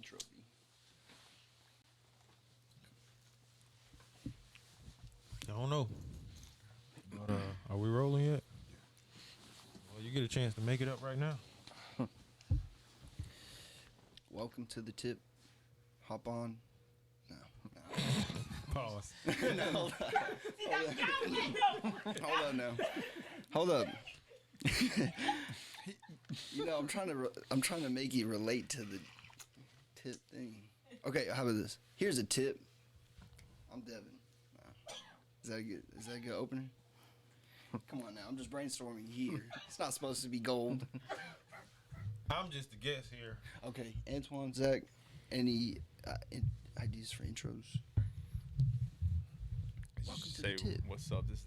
intro be? I don't know. But are we rolling yet? Well, you get a chance to make it up right now. Welcome to the tip. Hop on. No. Pause. No, hold on. Hold on now. Hold up. You know, I'm trying to make you relate to the tip thing. Okay, how about this? Here's a tip. I'm Devin. Is that a good opener? Come on now, I'm just brainstorming here. It's not supposed to be gold. I'm just a guest here. Okay, Antoine, Zach, any ideas for intros? Welcome to the tip. What's up? This is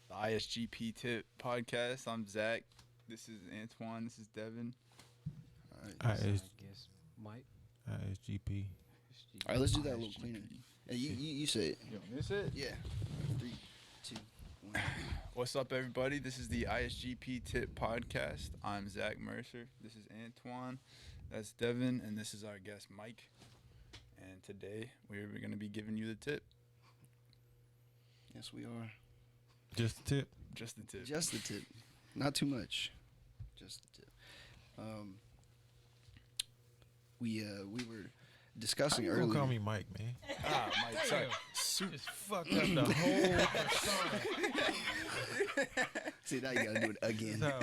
the ISGP Tip Podcast. I'm Zach. This is Antoine. This is Devin. All right, I guess Mike. ISGP. all right, let's do that a little cleaner. Hey, you say it. You want me to say it? Yeah. 3, 2, 1. What's up, everybody? This is the ISGP Tip Podcast. I'm Zach Mercer. This is Antoine. That's Devin. And this is our guest, Mike. And today, we're going to be giving you the tip. Yes, we are. Just a tip. Just the tip. Just the tip. Not too much. Just the tip. We were discussing How you earlier. gonna call me Mike, man? Mike, sorry. Just fucked up the whole persona. See, now you gotta do it again. So,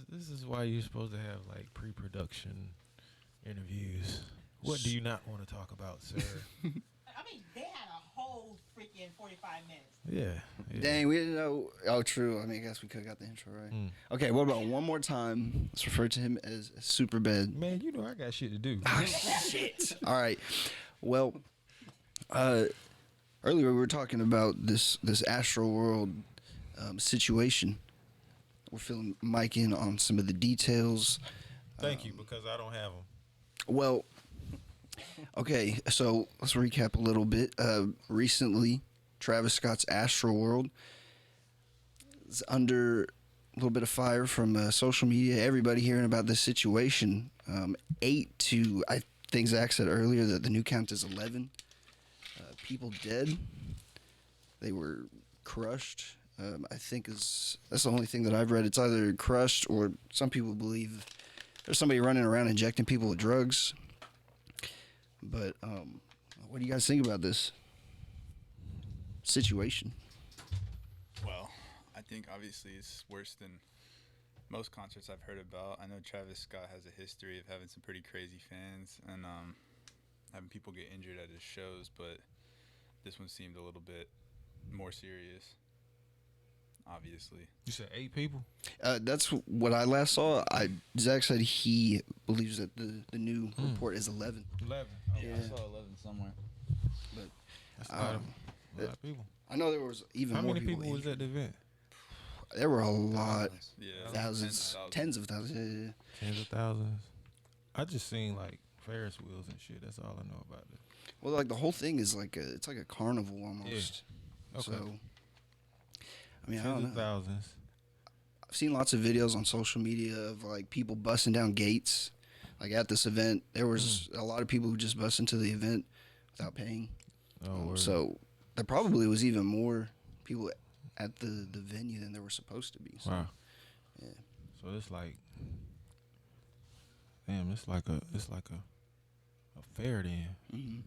this is why you're supposed to have like pre-production interviews. What do you not want to talk about, sir? I mean, they had a whole freaking 45 minutes. Yeah. Dang, we didn't know. Oh, true. I mean, I guess we could have got the intro right. Okay, what about one more time? Let's refer to him as SuprBadd. Man, you know I got shit to do. Ah, shit. All right. Well, earlier we were talking about this Astro World situation. We're filling Mike in on some of the details. Thank you, because I don't have them. Well, okay, so let's recap a little bit. Recently, Travis Scott's Astro World is under a little bit of fire from social media. Everybody hearing about this situation. 8 to, I think Zach said earlier that the new count is 11 people dead. They were crushed. I think that's the only thing that I've read. It's either crushed or some people believe there's somebody running around injecting people with drugs. But what do you guys think about this situation? Well, I think obviously it's worse than most concerts I've heard about. I know Travis Scott has a history of having some pretty crazy fans and having people get injured at his shows, but this one seemed a little bit more serious, obviously. You said 8 people? That's what I last saw. Zach said he believes that the new report is 11. 11. Yeah. I saw 11 somewhere. But That's a lot of people. I know there was even How more many people was injured. at the event? There were a lot. Yeah. Thousands. Tens of thousands. Tens of thousands. I just seen like Ferris wheels and shit. That's all I know about it. Well, like the whole thing is like it's like a carnival almost. Yeah. Okay. So, I mean, I Tens don't of know. thousands. I've seen lots of videos on social media of like people busting down gates. Like at this event, there was a lot of people who just bust into the event without paying. Oh, word. So there probably was even more people at the venue than there were supposed to be. So, Wow. yeah. So it's like, damn, it's like a fair then. Mm-hmm.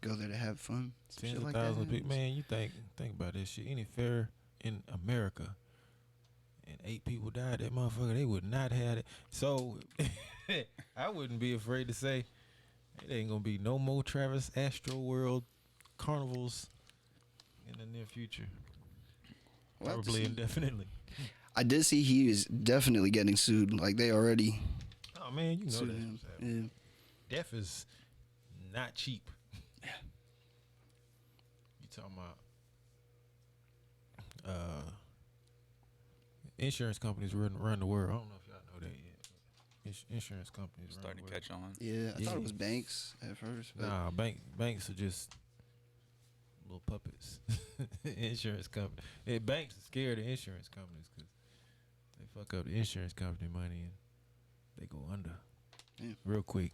Go there to have fun. Some Tens shit of like that thousands of happens. people. Man, you think about this shit. Any fair in America and 8 people died, that motherfucker, they would not have it. So I wouldn't be afraid to say it ain't gonna be no more Travis Astro World carnivals in the near future. We'll have to Probably see. indefinitely. I did see he is definitely getting sued. Like they already Oh man, you know sued that's him. what's happening. Yeah. Death is not cheap. Yeah. You talking about insurance companies run the world. I don't know if y'all know that yet. Insurance companies Starting to run catch on. Yeah, I thought Yeah. it was banks at first. the world. But Nah, banks are just little puppets. Insurance company. Banks are scared of insurance companies because they fuck up the insurance company money and they go under Yeah. real quick.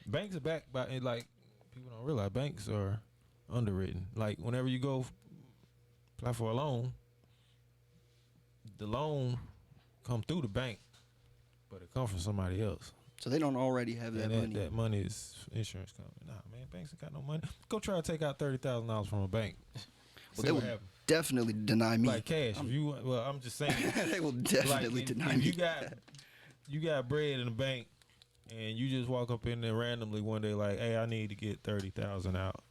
Banks are backed by, and like people don't realize banks are underwritten. Like whenever you go apply for a loan, the loan come through the bank, but it comes from somebody else. So they don't already have that And money. that money is insurance company. Nah, man, banks ain't got no money. Go try to take out $30,000 from a bank. Well, See they what will happens. definitely deny me. Like cash. If you, well, I'm just saying. They will definitely like, deny if me. you got bread in the bank, and you just walk up in there randomly one day, like, hey, I need to get 30,000 out.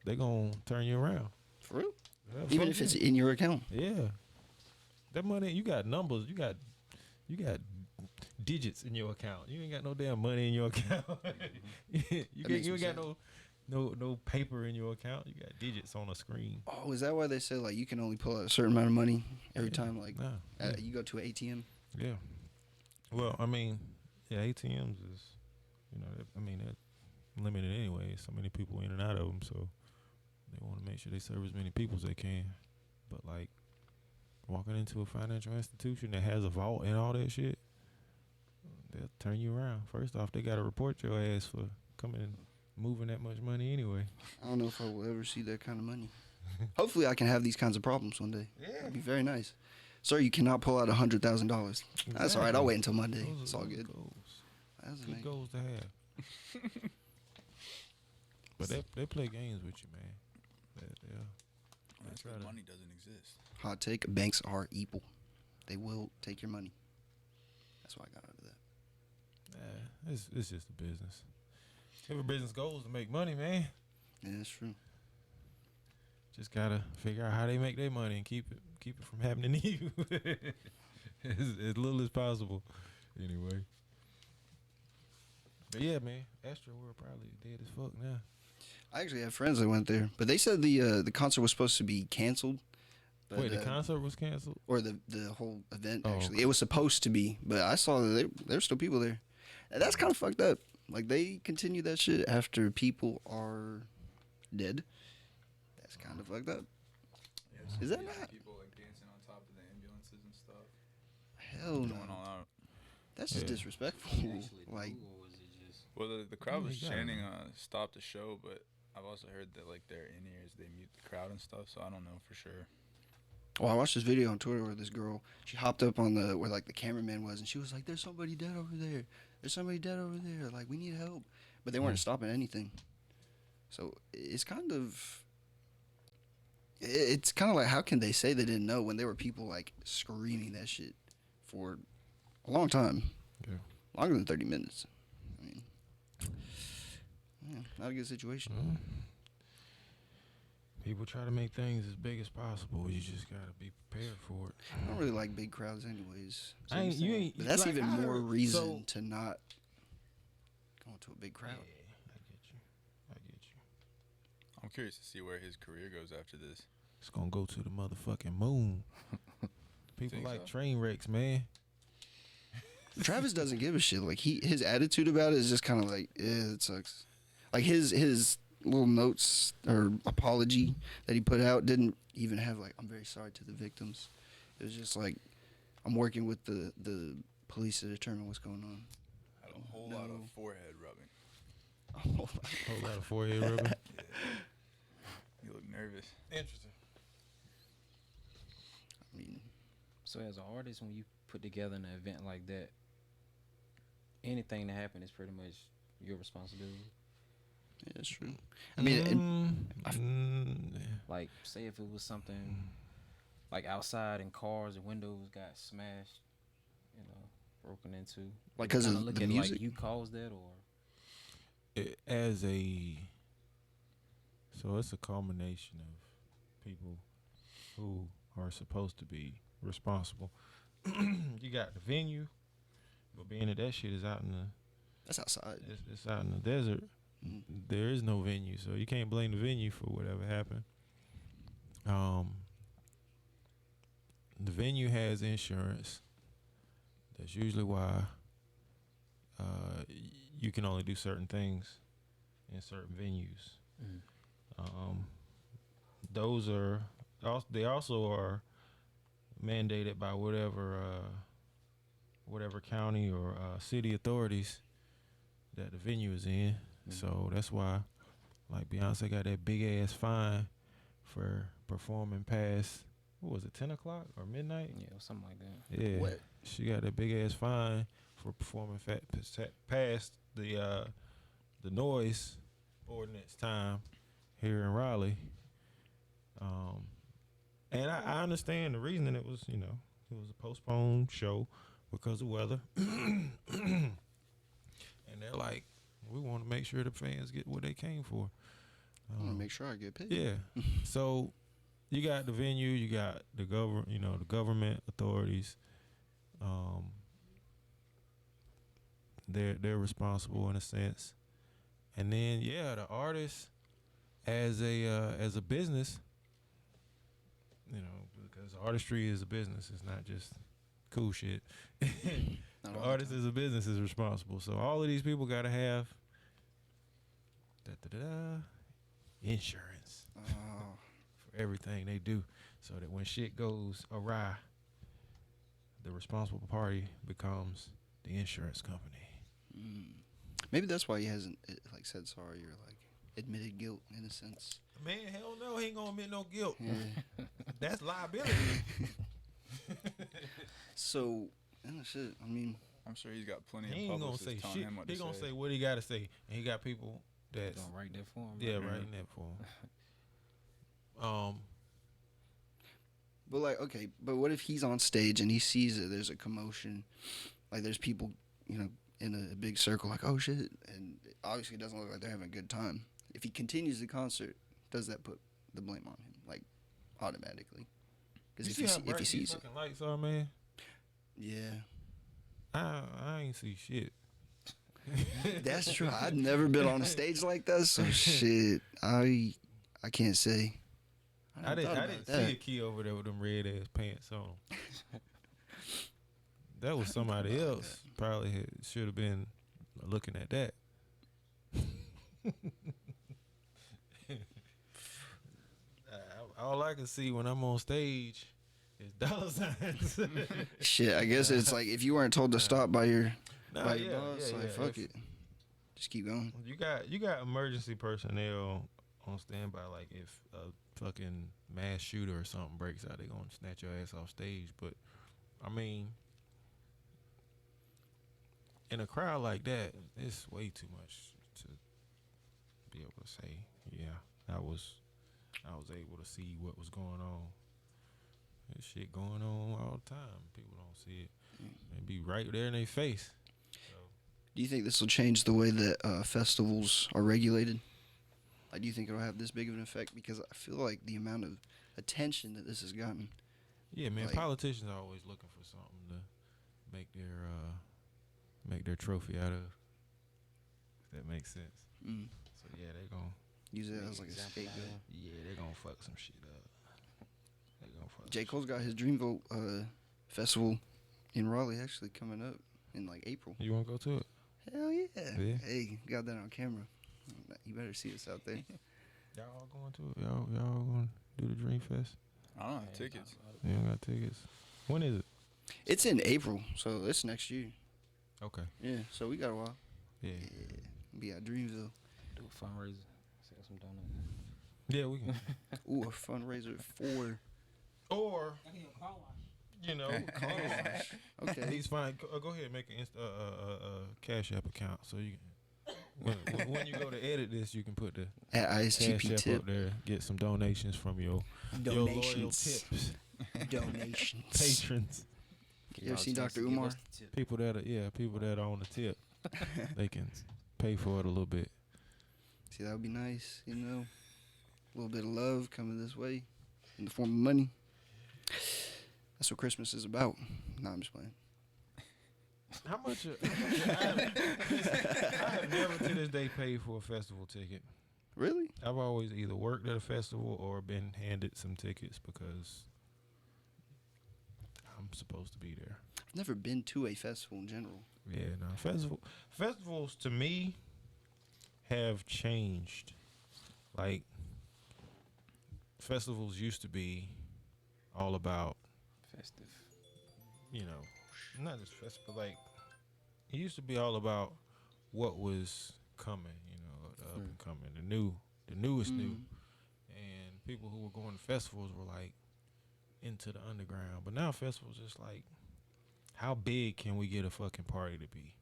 They gonna turn you around. For real? Yeah, Even fuck if it's yeah. in your account. Yeah. That money, you got numbers, you got digits in your account. You ain't got no damn money in your account. you makes ain't got sense. no paper in your account. You got digits on a screen. Oh, is that why they say like you can only pull out a certain amount of money every Yeah. time like Nah, you go to an ATM? yeah. Well, I mean, yeah, ATMs is, they're limited anyway. So many people in and out of them, so they want to make sure they serve as many people as they can. But like walking into a financial institution that has a vault and all that shit, they'll turn you around. First off, they got to report your ass for coming and moving that much money anyway. I don't know if I will ever see that kind of money. Hopefully, I can have these kinds of problems one day. Yeah. That'd be very nice. Sir, you cannot pull out $100,000. That's all right. I'll wait until Monday. It's all good. That's Good amazing. goals to have. But they play games with you, man. Yeah. That's why money doesn't exist. Hot take: banks are evil. They will take your money. That's why I got out of that. It's just a business. Every business goal is to make money, man. Yeah, that's true. Just gotta figure out how they make their money and keep it from happening to you as little as possible. Anyway. But yeah, man, Astro World probably dead as fuck now. I actually have friends that went there, but they said the concert was supposed to be canceled. But, Wait, the concert was canceled? or the whole event Oh, actually. okay. It was supposed to be, but I saw that there's still people there. And that's kind of fucked up. Like they continue that shit after people are dead. That's kind of fucked up. Is that not? People like dancing on top of the ambulances and stuff. Hell no. Going all out. That's just Yeah. disrespectful. Like Or was it just Well, the crowd was Yeah, chanting, "Stop the show," but I've also heard that like their in ears they mute the crowd and stuff. So I don't know for sure. Well, I watched this video on Twitter where this girl, she hopped up on where like the cameraman was, and she was like, "There's somebody dead over there. There's somebody dead over there. Like we need help," but they weren't stopping anything. So it's kind of like, how can they say they didn't know when there were people like screaming that shit for a long time, Yeah. longer than 30 minutes. I mean, yeah, not a good situation. Well, people try to make things as big as possible. You just gotta be prepared for it. I don't really like big crowds, anyways. But that's like, even I more heard- reason to not go to a big crowd. Yeah, I get you. I'm curious to see where his career goes after this. It's gonna go to the motherfucking moon. People Think like so? train wrecks, man. Travis doesn't give a shit. Like his attitude about it is just kind of like, yeah, it sucks. Like his little notes or apology that he put out didn't even have like, I'm very sorry to the victims. It was just like, I'm working with the police to determine what's going on. Had a whole lot No. of forehead rubbing. Whole lot of forehead rubbing. You look nervous. Interesting. I mean, So as an artist, when you put together an event like that, anything that happens is pretty much your responsibility. yeah, that's true. I mean, and Like, say if it was something like outside and cars and windows got smashed, broken into. like because Kinda of look the at it music. like you caused that, or so it's a culmination of people who are supposed to be responsible. You got the venue, but being that shit is out in the That's outside. it's out in the desert, Mm. there is no venue, so you can't blame the venue for whatever happened. The venue has insurance. That's usually why you can only do certain things in certain venues. Those are they also are mandated by whatever county or city authorities that the venue is in. So that's why, like Beyonce got that big ass fine for performing past, what was it, 10 o'clock or midnight? Yeah, or something like that. Yeah, What? she got a big ass fine for performing past the noise ordinance time here in Raleigh. And I understand the reason it was, it was a postponed show because of weather. And they're like, we want to make sure the fans get what they came for. I want to make sure I get paid. Yeah. So you got the venue, you got the the government authorities. They're responsible in a sense. And then the artist as a business, because artistry is a business, it's not just cool shit. Not The all the artist time. as a business is responsible. So all of these people gotta have insurance Oh, for everything they do, so that when shit goes awry, the responsible party becomes the insurance company. maybe that's why he hasn't like said sorry or like admitted guilt in a sense. Man, hell no, he ain't gonna admit no guilt. Yeah. That's liability. So, shit. I mean, I'm sure he's got plenty He of ain't gonna publicists say telling shit. him what He to gonna say. say what he gotta say, and he got people that's Gonna write that for him. writing that for him. but like, okay, but what if he's on stage and he sees that there's a commotion, like there's people, in a big circle, like, oh shit, and it obviously it doesn't look like they're having a good time. If he continues the concert, does that put the blame on him, like, automatically? You Because see how if bright he these sees it, fucking lights are, man? yeah, I ain't see shit. that's true. I've never been on a stage like that, so shit, I can't say. I never thought about didn't that. see a key over there with them red ass pants on. That was somebody about else. Probably should have been looking at that. All I can see when I'm on stage is dollar signs. Shit, I guess it's like if you weren't told to stop by your Nah, boss, like fuck If it, just keep going. You got emergency personnel on standby. Like if a fucking mass shooter or something breaks out, they gonna snatch your ass off stage. But I mean, in a crowd like that, it's way too much to be able to say, yeah, I was able to see what was going on. There's shit going on all the time. People don't see it. It be right there in their face. So, Do you think this will change the way that festivals are regulated? Like, do you think it'll have this big of an effect? Because I feel like the amount of attention that this has gotten. yeah, man, Like- politicians are always looking for something to make their trophy out of. If that makes sense. So yeah, they gon' Use it Make as like a example scapegoat. out of him. yeah, they gonna fuck some shit up. They gonna fuck. J. some Cole's got his Dreamville festival in Raleigh actually coming up in like April. shit. You wanna go to it? Hell yeah. Yeah. Hey, got that on camera. You better see us out there. Y'all all going to it? Y'all gonna do the Dream Fest? I don't have tickets. You don't got tickets. When is it? It's in April, so it's next year. Okay. Yeah, so we got a while. Yeah. Yeah, be at Dreamville. Do a fundraiser. Sell some donuts. Yeah, we can. Ooh, a fundraiser for. Or I need a car wash. you know, Car wash. Okay. he's fine. Go ahead and make an Cash App account so you can. When you go to edit this, you can put the At Cash ISTP App tip. up there. Get some donations from your loyal Donations. tips, Donations. patrons, You ever seen Dr. Umar? people that are on the tip. They can pay for it a little bit. See, that would be nice, A little bit of love coming this way in the form of money. That's what Christmas is about. Nah, I'm just playing. How much? I have never to this day paid for a festival ticket. Really? I've always either worked at a festival or been handed some tickets because I'm supposed to be there. I've never been to a festival in general. Yeah, no. Festivals to me have changed. Like festivals used to be all about, Festive. not just festival, like it used to be all about what was coming, you know, the up and coming, the newest new, and people who were going to festivals were like into the underground. But now festivals just like, how big can we get a fucking party to be?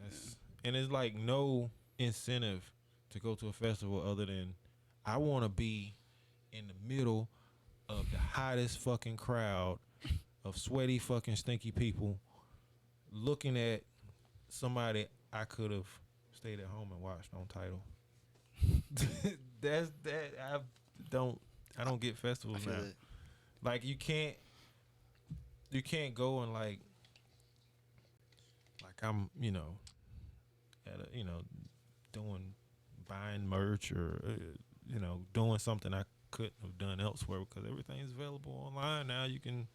That's, and it's like no incentive to go to a festival other than I want to be in the middle of the hottest fucking crowd of sweaty fucking stinky people looking at somebody I could have stayed at home and watched on Tidal. That's that I don't get festivals now. Like you can't go and like I'm, you know, at a, you know, buying merch or you know, doing something I couldn't have done elsewhere because everything's available online now. You can.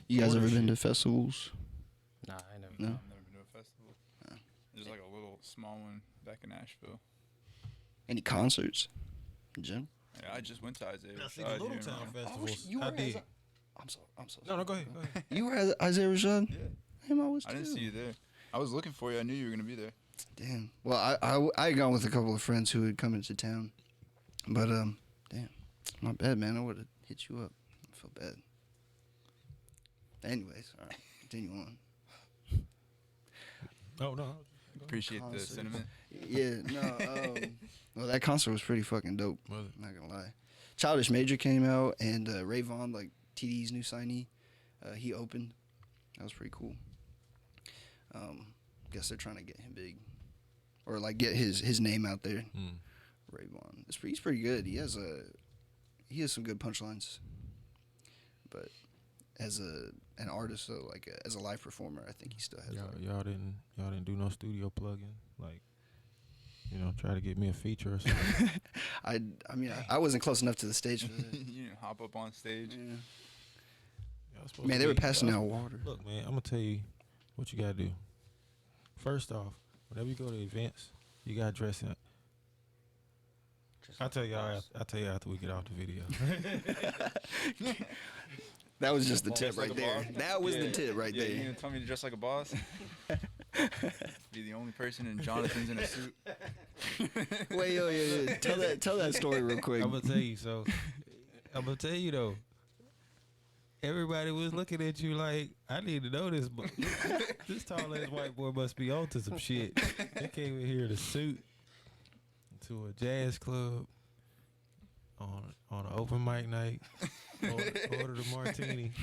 You guys order ever been shit. to festivals? Nah, I ain't never. No. I've never been to a festival. There's like a little small one back in Nashville. Any concerts? Jim? Yeah, I just went to Isaiah. Now, see, the Rashad Little here, Town man. festivals, you I were did. I'm so No, go ahead. Go ahead. You were at Isaiah Rashad? Yeah. Damn, I was I didn't too. see you there. I was looking for you. I knew you were gonna be there. Damn. Well, I had gone with a couple of friends who had come into town, but damn, my bad, man. I would have hit you up. I feel bad. Anyways, all right, continue on. Oh no. Appreciate the Concerts. sentiment. Yeah, no. Well, that concert was pretty fucking dope. Was it? I'm not gonna lie. Childish Major came out, and Ray Vaughn, like TD's new signee, he opened. That was pretty cool. Guess they're trying to get him big, or like get his name out there. Ray Vaughn. He's pretty good. He has some good punchlines. But as an artist, so like as a live performer, I think he still has. Y'all didn't do no studio plugging, like, you know, try to get me a feature or something. I mean, I wasn't close enough to the stage for that. You didn't hop up on stage. Yeah. Y'all supposed Man, to they were be- passing y'all- out water. Look, man, I'm gonna tell you what you gotta do. First off, whenever you go to events, you gotta dress up. I'll tell y'all after we get off the video. That was just the tip Dress like right a there. boss? That was Yeah. the tip right Yeah, you there. gonna tell me to dress like a boss? Be the only person in Jonathan's in a suit. Wait, yeah. Tell that story real quick. I'm gonna tell you. So, I'm gonna tell you though. Everybody was looking at you like, I need to know this, but this tall ass white boy must be on to some shit. They came in here in a suit to a jazz club on an open mic night. Ordered a martini,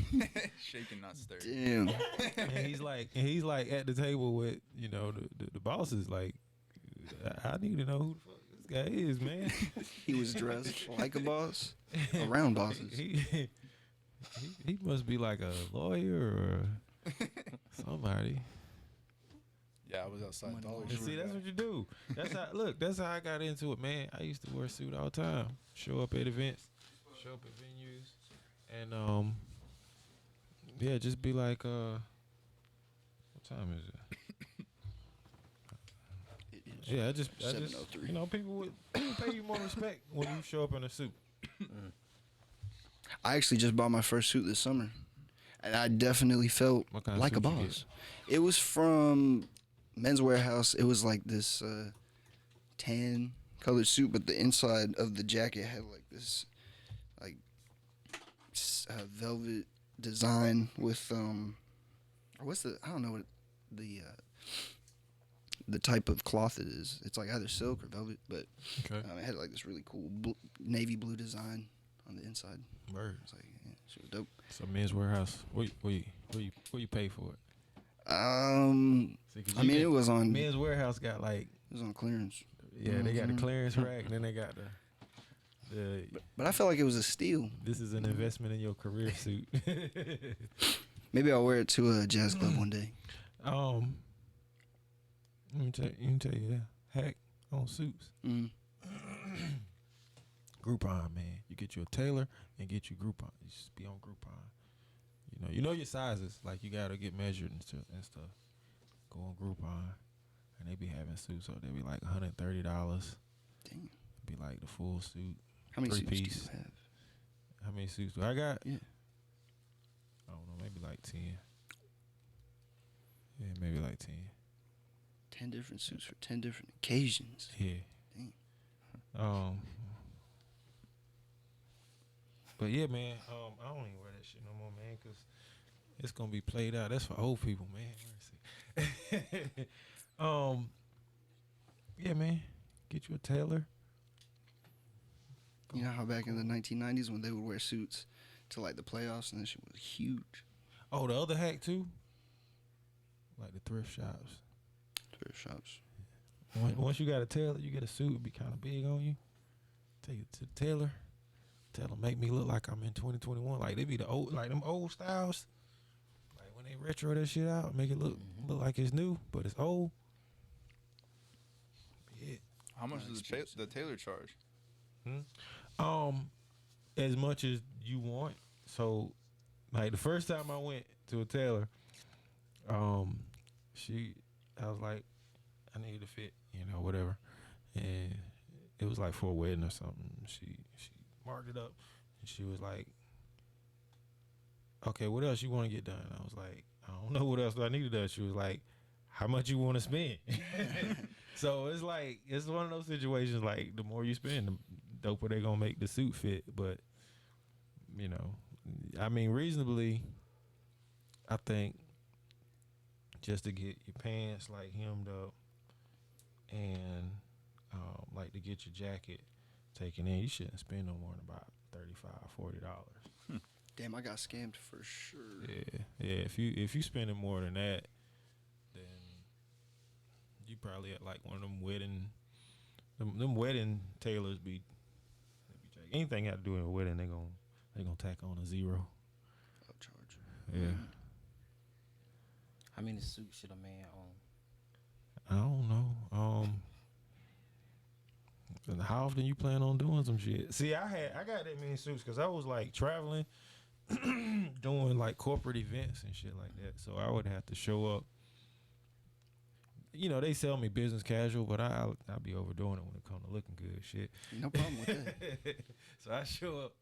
Shaking, not stirred. Damn. and he's like at the table with, you know, the bosses. Like, I need to know who the fuck this guy is, man. He was dressed like a boss. Around bosses. He must be like a lawyer or somebody. Yeah, I was outside Dollar And Tree. see, that's what you do. That's how I got into it, man. I used to wear a suit all the time. Show up at events, show up at venues, and yeah, just be like, what time is it? Yeah, I just, 7:03. you know, people pay you more respect when you show up in a suit. I actually just bought my first suit this summer, and I definitely felt What kind of like a suit you boss. It was from Men's Warehouse. It was like this tan colored suit, but the inside of the jacket had like this like velvet design with what's the, I don't know what the type of cloth it is. It's like either silk or velvet, but Okay. it had like this really cool navy blue design on the inside. Word. It's like, yeah, shit was dope. So Men's Warehouse, where you pay for it? I See, 'cause you mean, get- it was on Men's Warehouse got like, clearance, yeah, they got the Mhm. clearance rack, and then they got the but I felt like it was a steal. this is an investment in your career suit. Maybe I'll wear it to a jazz club one day. Let me tell you that hack on suits. Mm. Groupon, man. You get you a tailor and get you Groupon. You just be on Groupon. You know your sizes. Like, you gotta get measured and stuff. Go on Groupon, and they be having suits, so they be like $130. Damn. Be like the full suit. How many suits do Three-piece. you have? How many suits do I got? Yeah. I don't like 10. Yeah, maybe like 10. 10 different suits for 10 different occasions. Yeah. Dang. But yeah, man. I don't even wear that shit no more, man, because it's gonna be played out. That's for old people, man. Yeah, man. Get you a tailor. You know how back in the 1990s when they would wear suits to like the playoffs and that shit was huge. Oh, the other hack too. Like the thrift shops. Thrift shops. Once you got a tailor, you get a suit. It be kind of big on you. Take it to the tailor. Tell them make me look like I'm in 2021. Like they be the old, like them old styles. Like when they retro that shit out, make it look like it's new, but it's old. Yeah. How much does the tailor charge? As much as you want. So, like the first time I went to a tailor, I was like, I needed to fit, whatever, and it was like for a wedding or something. She marked it up, and she was like, "Okay, what else you want to get done?" I was like, "I don't know what else I needed done." She was like, "How much you want to spend?" So it's like it's one of those situations. Like the more you spend, the doper they gonna make the suit fit. But I mean, reasonably, I think just to get your pants like hemmed up and like to get your jacket taken in, you shouldn't spend no more than about $35-$40. Damn, I got scammed for sure. Yeah. If you spending more than that, then you probably at like one of them wedding tailors be anything got to do with a wedding, they gonna tack on a zero. Upcharge. Yeah. How many suits should a man own? I don't know. How often you plan on doing some shit? See, I got that many suits because I was like traveling, doing like corporate events and shit like that. So I would have to show up. They sell me business casual, but I'll be overdoing it when it comes to looking good. Shit. No problem with that. So I show up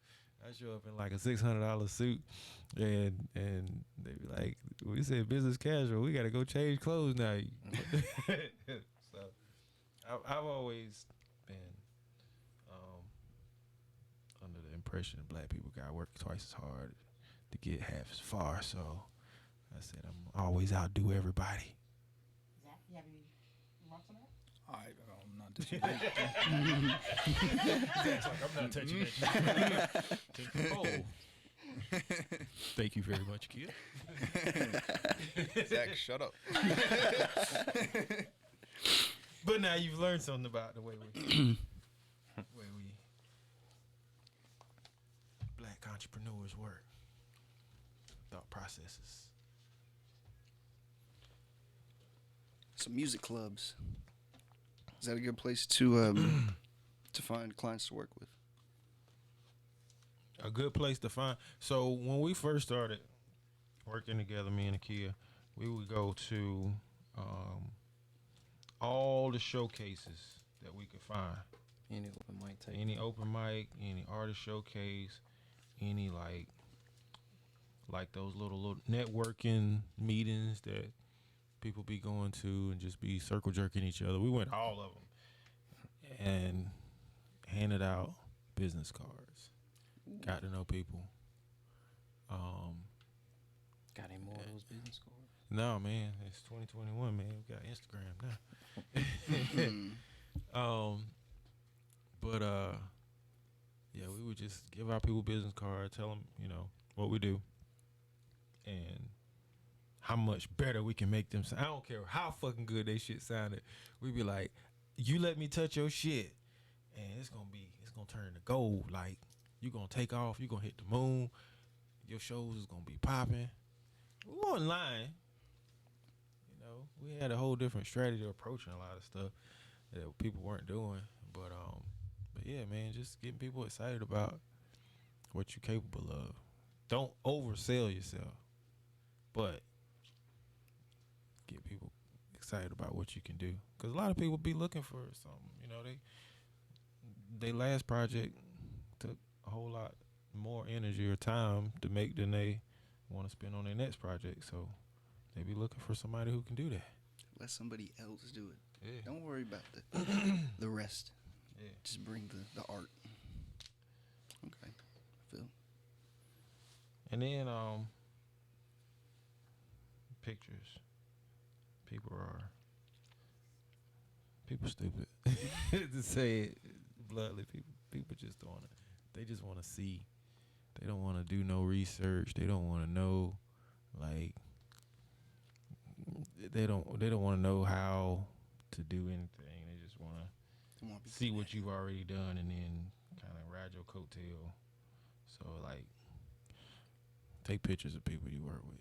in like a $600 suit, and they be like, "We said business casual. We got to go change clothes now." So I've always been under the impression that black people gotta work twice as hard to get half as far. So I said I'm always outdo everybody. Zach, you have any remarks on that? I'm not touching that. Zach's like, I'm not touching that. Take control. Thank you very much, kid. Zach, shut up. But now you've learned something about the way we black entrepreneurs work. Thought processes. Some music clubs. Is that a good place to find clients to work with? A good place to find. So when we first started working together, me and Akia, we would go to all the showcases that we could find. Any open mic tape. Any open mic, any artist showcase, any like those little networking meetings that people be going to and just be circle jerking each other. We went to all of them and handed out business cards. Got to know people. Got any more of those business cards? No, man, it's 2021, man. We got Instagram now. But yeah, we would just give our people business cards, tell them, what we do, and how much better we can make them sound. I don't care how fucking good they shit sounded. We'd be like, you let me touch your shit, and it's gonna turn to gold. Like, you gonna take off, you gonna hit the moon, your shows is gonna be popping. We weren't lying. We had a whole different strategy of approaching a lot of stuff that people weren't doing. But yeah, man, just getting people excited about what you're capable of. Don't oversell yourself, but get people excited about what you can do. Because a lot of people be looking for something. They last project took a whole lot more energy or time to make than they want to spend on their next project. So they be looking for somebody who can do that. Let somebody else do it. Yeah. Don't worry about the rest. Yeah. Just bring the art. Okay. Phil. And then pictures. People stupid. To say it bluntly, people just don't wanna. They just want to see. They don't want to do no research. They don't want to know, like. They don't want to know how to do anything. They just want to see what you've already done and then kind of ride your coattail. So like, take pictures of people you work with.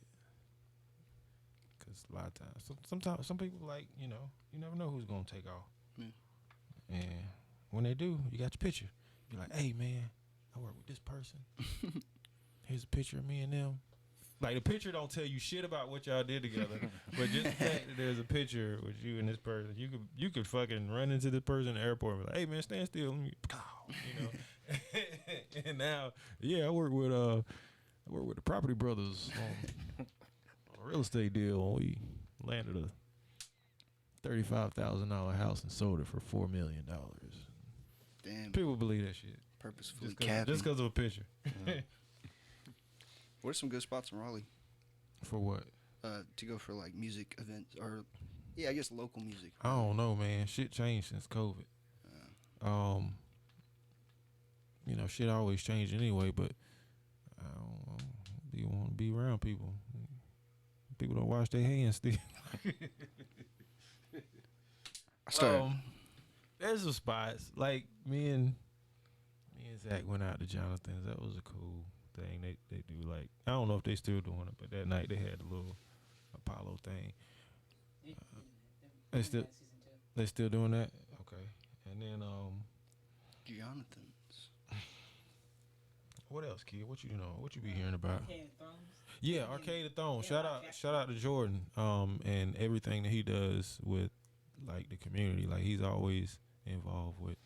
Cause a lot of times, sometimes some people like, you never know who's gonna take off. Yeah. And when they do, you got your picture. You're like, hey man, I work with this person. Here's a picture of me and them. Like the picture don't tell you shit about what y'all did together, but just the fact that there's a picture with you and this person, you could fucking run into this person in the airport and be like, hey man, stand still, let me, And now, yeah, I work with the Property Brothers on a real estate deal. We landed a $35,000 house and sold it for $4 million. Damn. People believe that shit Purposefully capping. just because of a picture. What are some good spots in Raleigh? For what? To go for like music events or, I guess local music. I don't know, man. Shit changed since COVID. Shit always changed anyway, but I don't want to be around people. People don't wash their hands still. I started. There's some spots like me and Zach went out to Jonathan's. That was a cool thing. They do, like, I don't know if they still doing it, but that night they had a little Apollo thing. They still doing that? Okay. And then Jonathan's. what else, kid? What you know? What you be hearing about? Arcade of Thrones. Yeah, Arcade of Thrones. Shout out to Jordan. And everything that he does with like the community. Like he's always involved with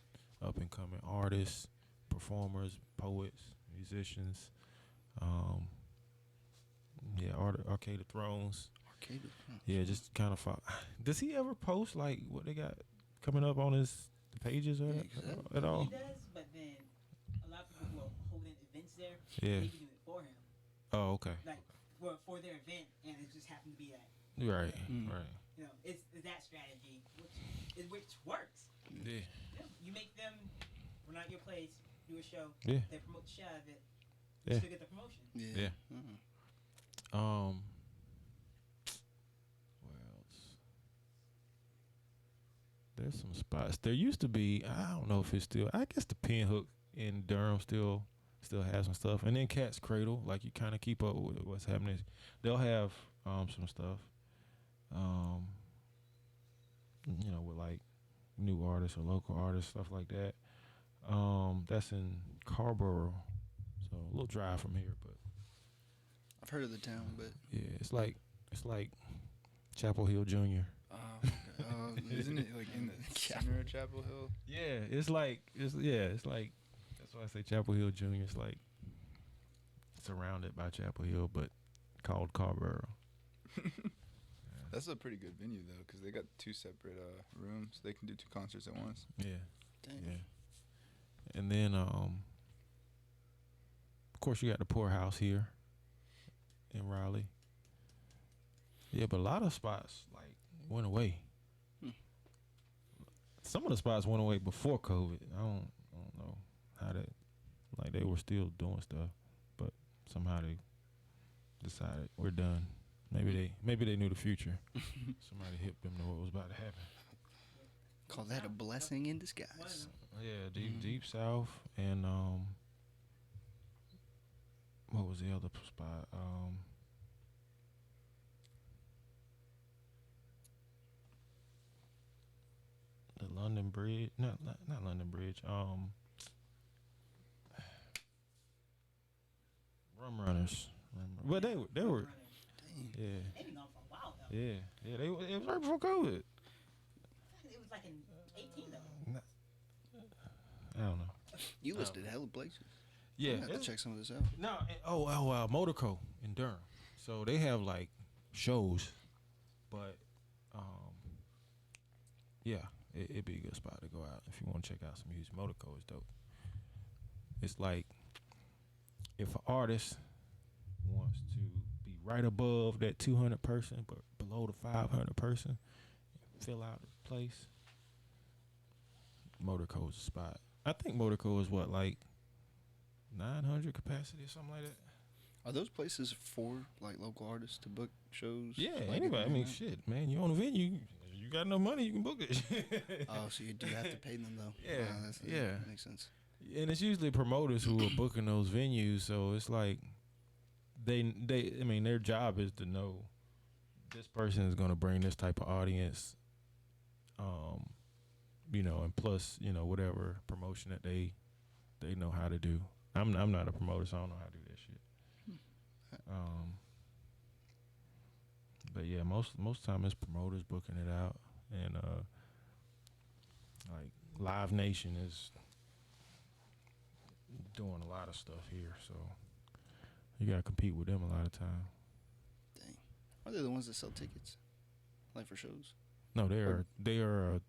up and coming artists, performers, poets, musicians. Arcade of Thrones. Arcade of Thrones. Yeah, just kind of. Does he ever post like what they got coming up on his pages at all? He does, but then a lot of people who are holding events there, Yeah. they do it for him. Oh, okay. Like for their event, and it just happened to be that. Right, Mm. right. It's that strategy, which works. Yeah. You make them run out your place, do a show. Yeah. They promote the shit out of it. Yeah. You still get the promotion. Yeah. Yeah. Uh-huh. Where else? There's some spots. There used to be, I don't know if it's still, I guess the Pinhook in Durham still has some stuff. And then Cat's Cradle, like you kind of keep up with what's happening. They'll have some stuff. With like new artists or local artists, stuff like that. That's in Carborough. So a little drive from here, but I've heard of the town, but yeah, it's like Chapel Hill Jr. okay. Isn't it like in the center of Chapel Hill? Yeah, it's like that's why I say Chapel Hill Jr. It's like surrounded by Chapel Hill, but called Carborough. That's a pretty good venue though, because they got two separate rooms. They can do two concerts at once. Yeah, Dang. yeah. And then of course you got the Poorhouse here in Raleigh. Yeah, but a lot of spots like went away. Some of the spots went away before COVID. I don't know how that, like they were still doing stuff, but somehow they decided we're done. Maybe they knew the future. Somebody hipped them to what was about to happen. Call that a blessing in disguise. Yeah, deep south, and what was the other spot? The London Bridge, not London Bridge. Rum Runners. But they were. Dang. Yeah. They've been gone for a while though. Yeah. It was right before COVID. It was like in 18 though. I don't know. You listed hella places. Yeah. I have to check some of this out. No. Motorco in Durham. So they have like shows, but yeah, it'd be a good spot to go out if you want to check out some music. Motorco is dope. It's like if an artist wants to be right above that 200 person, but below the 500 person, fill out the place. Motorco is the spot. I think Motorco is what, like 900 capacity or something like that. Are those places for like local artists to book shows? Yeah, like anybody. I mean, that? shit, man. You own a venue. You got enough money, you can book it. Oh, so you do have to pay them though. Yeah, yeah. That makes sense. And it's usually promoters who are booking those venues, so it's like they I mean, their job is to know this person is going to bring this type of audience, you know, and plus, you know, whatever promotion that they know how to do. I'm not a promoter, so I don't know how to do that shit. But yeah, most time it's promoters booking it out, and like Live Nation is doing a lot of stuff here, so you gotta compete with them a lot of time. Dang. Are they the ones that sell tickets? Like for shows? No, they are a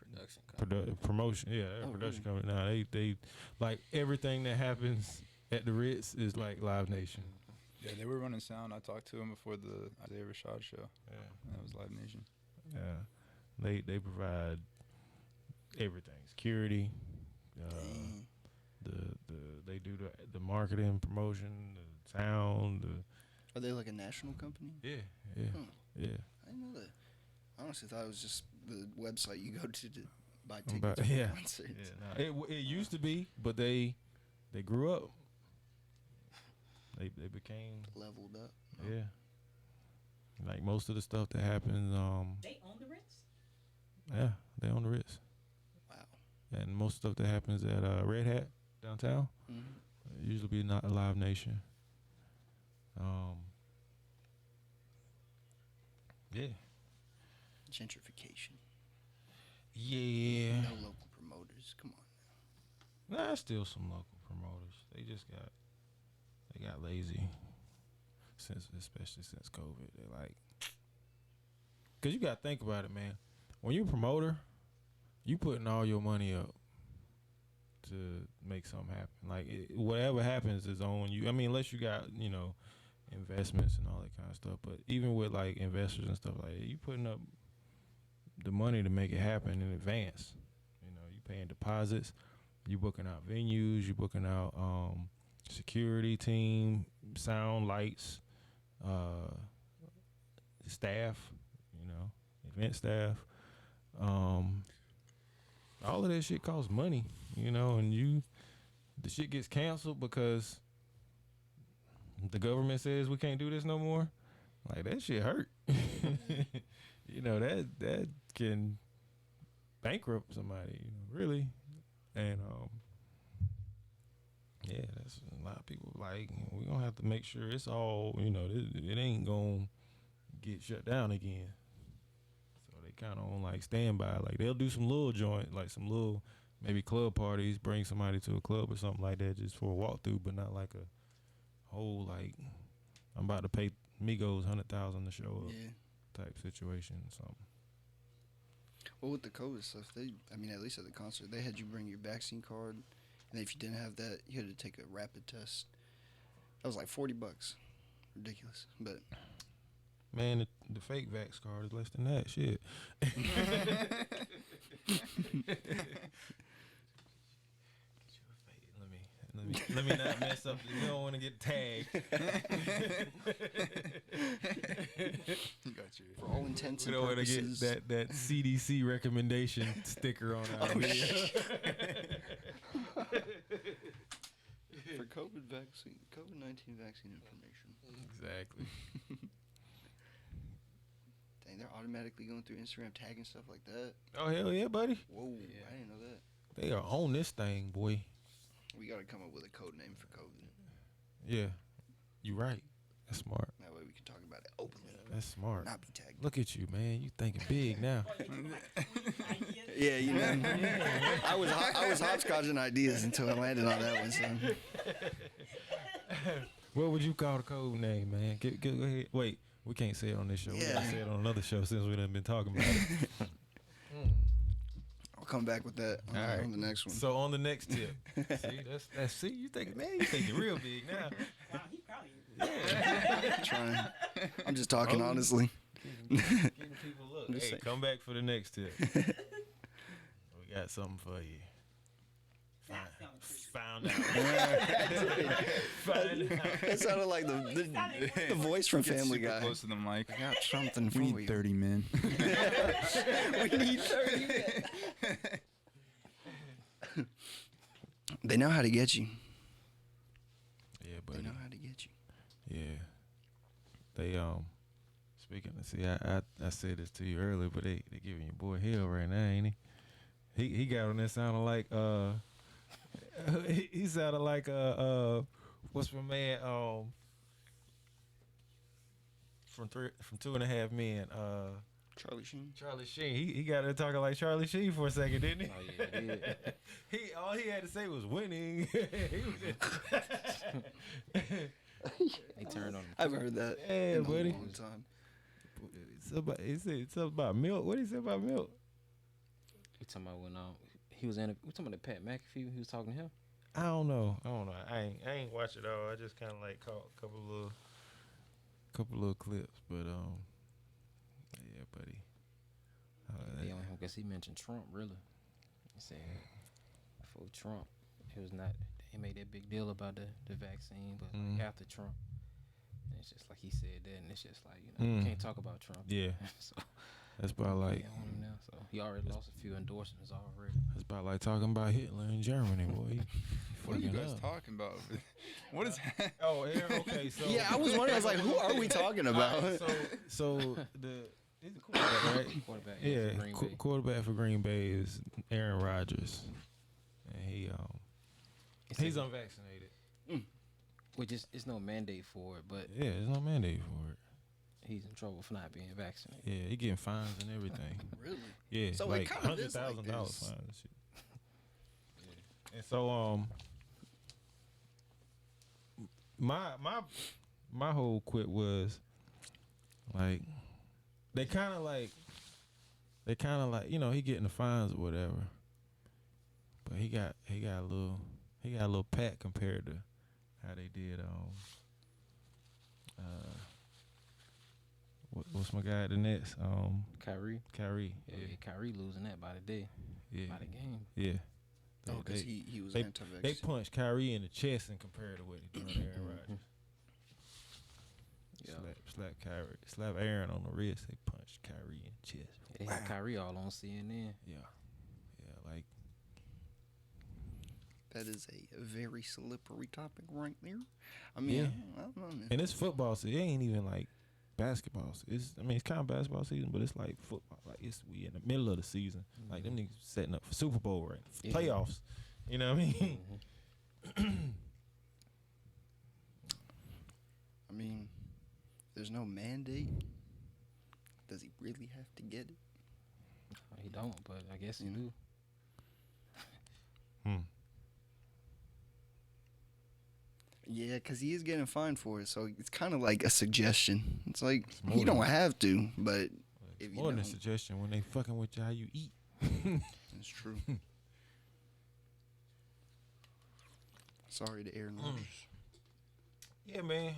Production company. promotion. Yeah, they're a Oh, production really? company. Now they like everything that happens at the Ritz is like Live Nation. Yeah, they were running sound. I talked to him before the Isaiah Rashad show. Yeah, That was Live Nation. yeah. They provide everything, security. Dang. They do the marketing, promotion, the sound. Are they like a national company? Yeah. Huh. Yeah. I didn't know that. I honestly thought it was just the website you go to buy But, tickets for yeah. concerts. Yeah, nah, it used to be, but they grew up. They became Leveled up. yeah. Like most of the stuff that happens, They own the Ritz? yeah, they own the Ritz, Wow. and most stuff that happens at Red Hat downtown Mm-hmm. usually be not a Live Nation. Yeah. Gentrification. Yeah. No local promoters. Come on. Nah, still some local promoters. They got lazy especially since COVID. They like, cause you gotta think about it, man. When you're a promoter, you putting all your money up to make something happen. Like whatever happens is on you. I mean, unless you got, you know, investments and all that kind of stuff. But even with like investors and stuff like that, you putting up the money to make it happen in advance. You know, you paying deposits, you booking out venues, you booking out security team, sound, lights, staff, you know, event staff. All of that shit costs money, you know, and the shit gets canceled because the government says we can't do this no more. Like that shit hurt. You know, that can bankrupt somebody, you know, really. And yeah, that's a lot of people like, we gonna have to make sure it's all, you know, it ain't gonna get shut down again. So they kind of on like standby. Like they'll do some little joint, like some little maybe club parties, bring somebody to a club or something like that just for a walkthrough, but not like a whole like I'm about to pay Migos $100,000 to show up type situation or something. Well, with the COVID stuff, I mean, at least at the concert, they had you bring your vaccine card, and if you didn't have that, you had to take a rapid test. That was like $40. Ridiculous, but Man, the fake Vax card is less than that. Shit. Let me not mess up. We don't want to get tagged. Got you. for all intents We and don't want to purposes, get that CDC recommendation sticker on our video. for COVID-19 vaccine information. Exactly. Dang, they're automatically going through Instagram tagging stuff like that. Oh hell yeah, buddy. Whoa, I didn't know that. They are on this thing, boy. We got to come up with a code name for COVID. Yeah, you right. That's smart. That way we can talk about it openly, That's smart. not be tagged. Look at you, man. You thinking big now. Yeah, you know, I was hopscotching ideas until I landed on that one. So What would you call the code name, man? Go ahead. Wait, we can't say it on this show. We Yeah. gotta say it on another show since we done been talking about it. I'll come back with that on, All right. on the next one. So on the next tip, see that's you think real big now. Wow, he probably. Trying. I'm just talking honestly. Getting people look. I'm just Hey, saying. come back for the next tip. We got something for you. Found out. Find out. That sounded like the voice from Get Family super Guy. close to the mic. I got something for We you. need 30 men. We need 30. They know how to get you. Yeah, They buddy. know how to get you. Yeah. They speaking of, see, I said this to you earlier, but they giving your boy hell right now, ain't he? He got on there sounding like he sounded like what's my man from 2.5 Men, Charlie Sheen. Charlie Sheen. He got there talking like Charlie Sheen for a second, didn't he? Oh yeah, it did. He all he had to say was winning. They turned on him. I've heard that. Yeah, in buddy. A long time. He said something about milk. What did he say about milk? We talking about when he was in. We talking about the Pat McAfee. He was talking to him. I don't know. I ain't watch it all. I just kind of like caught a couple little clips, but yeah, buddy. They on him because he mentioned Trump. Really, he said before Trump, it was not. He made that big deal about the vaccine, but like after Trump, and it's just like he said that, and it's just like you can't talk about Trump. Yeah. So That's about like on him now. So he already lost a few endorsements already. that's about like talking about Hitler in Germany, boy. He What are you fucking guys up. talking about? What is that? Oh, Aaron. Okay, so Yeah, I was wondering. I was like, who are we talking about? Alright, so he's a quarterback, right? Quarterback. Yeah, for Green Bay. quarterback for Green Bay is Aaron Rodgers, and He he's said- unvaccinated. Which is it's no mandate for it, but Yeah, there's no mandate for it. he's in trouble for not being vaccinated. Yeah, he getting fines and everything. Really? Yeah, So it like kind of is like $100,000 this. fines and shit. And so my whole quit was like they kind of like he getting the fines or whatever, but he got a little pat compared to how they did what's my guy at the Nets Kyrie. Kyrie. Yeah, Kyrie losing that by the day, Yeah, by the game. yeah. Oh, because They- he was they anti-vaccine. punched Kyrie in the chest and compared to what he doing to Aaron Rodgers. Yeah. Slap Kyrie, slap Aaron on the wrist. They punched Kyrie in the chest. They had Kyrie all on CNN. Yeah, like That is a very slippery topic right there. I mean, Yeah. I don't know, man. and it's football, so it ain't even like basketball. It's kind of basketball season, but it's like football. Like we in the middle of the season. Like them niggas setting up for Super Bowl right, Yeah. playoffs. You know what I mean? I mean, there's no mandate. Does he really have to get it? He don't, but I guess he You know? do. Yeah, because he is getting fined for it, so it's kind of like a suggestion. It's like more you don't than- have to, but It's if you more than a don't, suggestion when they fucking with you how you eat. it's true. Sorry to Aaron Rodgers. Yeah, man.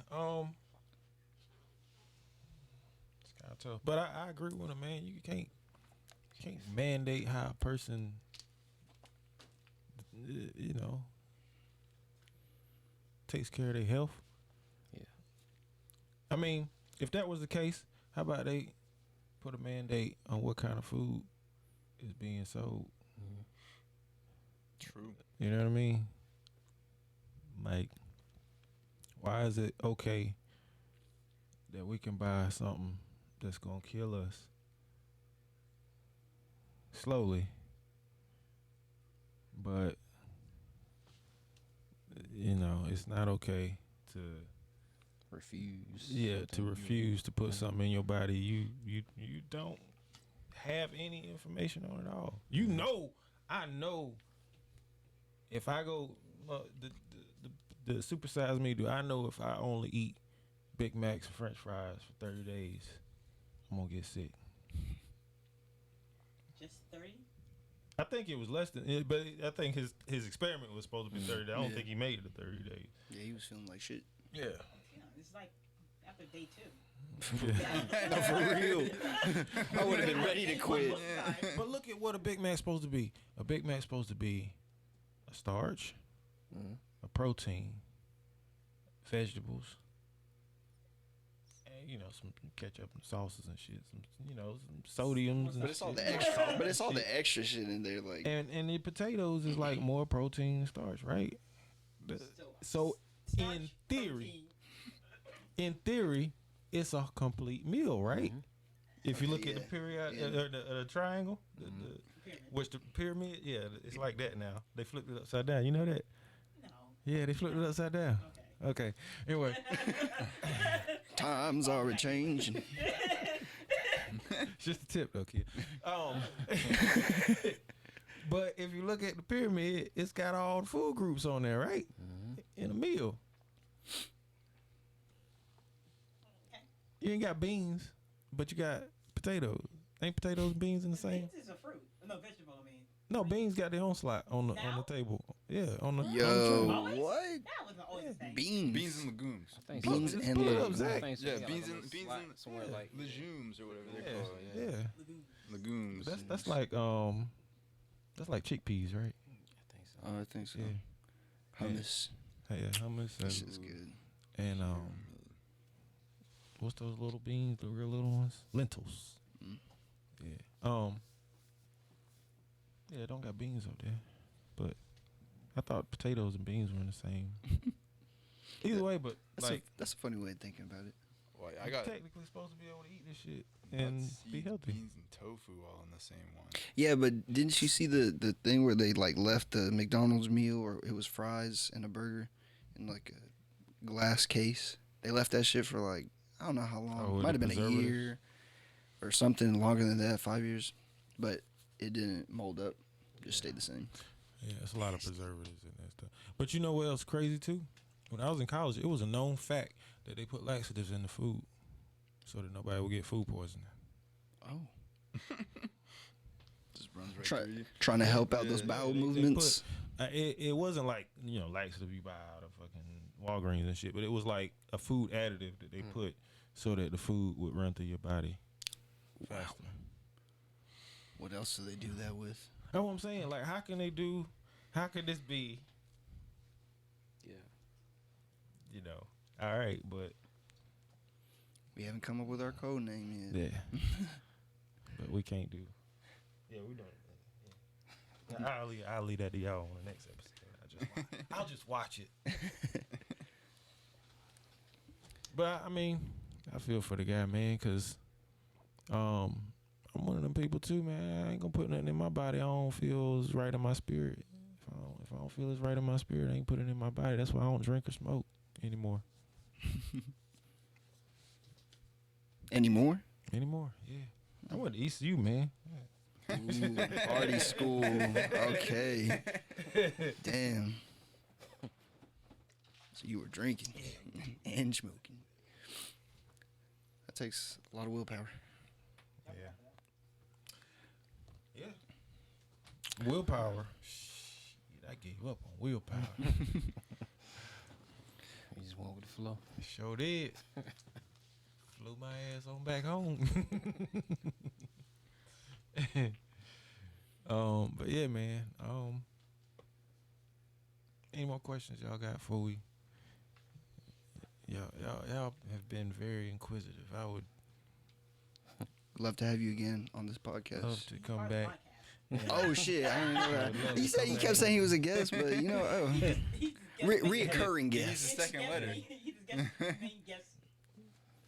It's kind of tough, but I agree with him, man. You can't mandate how a person, takes care of their health. Yeah. I mean, if that was the case, how about they put a mandate on what kind of food is being sold? True. You know what I mean? Like, why is it okay that we can buy something that's gonna kill us slowly, but it's not okay to Refuse. to something you- refuse to put something in your body you don't have any information on at all. I know if I go the the supersize me, do I know if I only eat Big Macs and French fries for 30 days, I'm gonna get sick? Just 30? I think it was less than it, but I think his experiment was supposed to be 30 days. I don't think he made it to 30 days. Yeah, he was feeling like shit. Yeah. Yeah, it's like after day 2. No, for real. I would have been ready to quit. But look at what a Big Mac's supposed to be. A Big Mac's supposed to be a starch, a protein, vegetables, and some ketchup and sauces and shit. Some sodiums. And But it's all shit. the extra. But it's all the extra shit in there, like. And the potatoes is like more protein and starch, right? So in theory, it's a complete meal, right? If you look at the period, the triangle, which the pyramid, it's like that now. They flipped it upside down. You know that? No. Yeah, they flipped it upside down. Okay. Anyway, Times are a changing. it's just a tip, though, kid. But if you look at the pyramid, it's got all the food groups on there, right? In a meal. You ain't got beans, but you got potatoes. Ain't potatoes and beans in the same? Beans is a fruit. No, vegetable, I mean. No, beans got their own slot on the table. Yeah, on the Yo, Always? what? That wasn't always the thing. Beans. Beans and legumes. I think Beans so. and pull it up, legumes. Zach. I think so. Yeah, They got beans like a and little beans slot and somewhere like legumes or whatever they're Yeah, called. yeah. Legumes. That's like chickpeas, right? I think so. Oh, I think so. Yeah. Hummus. Yeah, hummus. That shit's good. And what's those little beans, the real little ones? Lentils. Yeah. Yeah, don't got beans up there, but I thought potatoes and beans were in the same. Either way, but That's a funny way of thinking about it. Well, I I got technically supposed to be able to eat this shit and be healthy. Beans and tofu all in the same one. Yeah, but didn't you see the thing where they like left the McDonald's meal, or it was fries and a burger in like a glass case? They left that shit for like I don't know how long. Oh, with Might have the been a preservatives? year or something longer than that, 5 years, but it didn't mold up. Just stayed the same. Yeah, it's a lot of preservatives in that stuff. But you know what else crazy too? When I was in college, it was a known fact that they put laxatives in the food so that nobody would get food poisoning. Oh, Just runs right through you. trying to help out those bowel movements. It wasn't like laxative you buy out of fucking Walgreens and shit, but it was like a food additive that they put so that the food would run through your body faster. What else do they do that with? That's what I'm saying. Like, how can this be? Yeah. All right, but We haven't come up with our code name yet. yeah, but we can't do. Yeah, we don't. Yeah. I'll leave that to y'all on the next episode. I'll just watch it. But I mean, I feel for the guy, man, because I'm one of them people too, man. I ain't gonna put nothing in my body I don't feel is right in my spirit. If I don't feel it's right in my spirit, I ain't putting it in my body. That's why I don't drink or smoke anymore. Anymore? Yeah. I went to ECU, man. Ooh, party school. Okay. Damn. So you were drinking and smoking. That takes a lot of willpower. Yeah. Willpower. Shit, I gave up on willpower. You just went with the flow. Sure did. Flew my ass on back home. But yeah, man. Any more questions y'all got before we? Y'all have been very inquisitive. I would Love to have you again on this podcast. love to come back. Oh shit! I didn't know that. Love He to said come he back. kept saying he was a guest, but reoccurring He's guest. the second letter. He's the main guest,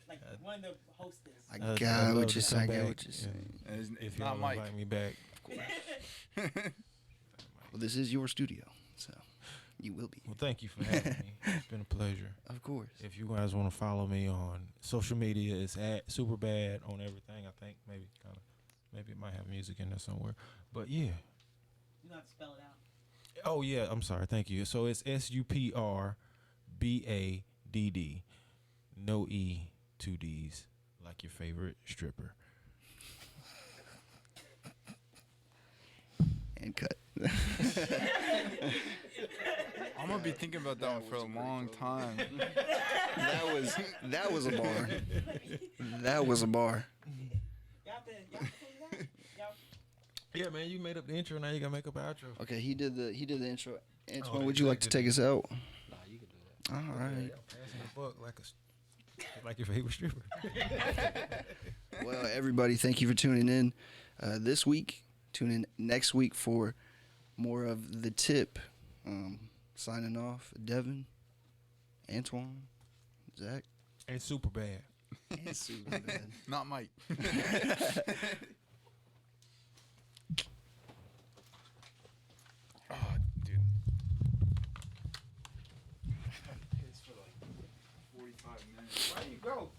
like one of the hostess. I I'd got love what to you're come saying. I got back, what you're saying. And it's If not y'all Mike. invite me back, Well, this is your studio, so you will be. well, thank you for having me. It's been a pleasure. Of course. If you guys want to follow me on social media, it's at SuprBadd on everything. I think maybe it might have music in there somewhere. But yeah. You know how to spell it out. Oh yeah, I'm sorry. Thank you. So it's SuprBadd BADD. No E, 2 D's. Like your favorite stripper. And cut. I'm gonna be thinking about that one for a long time. That was a bar. That was a bar. Y'all cool that? Y'all Yeah, man, you made up the intro. Now you gotta make up an outro. Okay, he did the intro. Antoine, they would you like to take us out? Nah, you can do that. All right. Passing the buck like your favorite stripper. Well, everybody, thank you for tuning in this week. Tune in next week for more of The Tip. Signing off, Devin, Antoine, Zach, And SuprBadd. and SuprBadd. Not Mike. Oh, dude. It's for like 45 minutes. Where you go?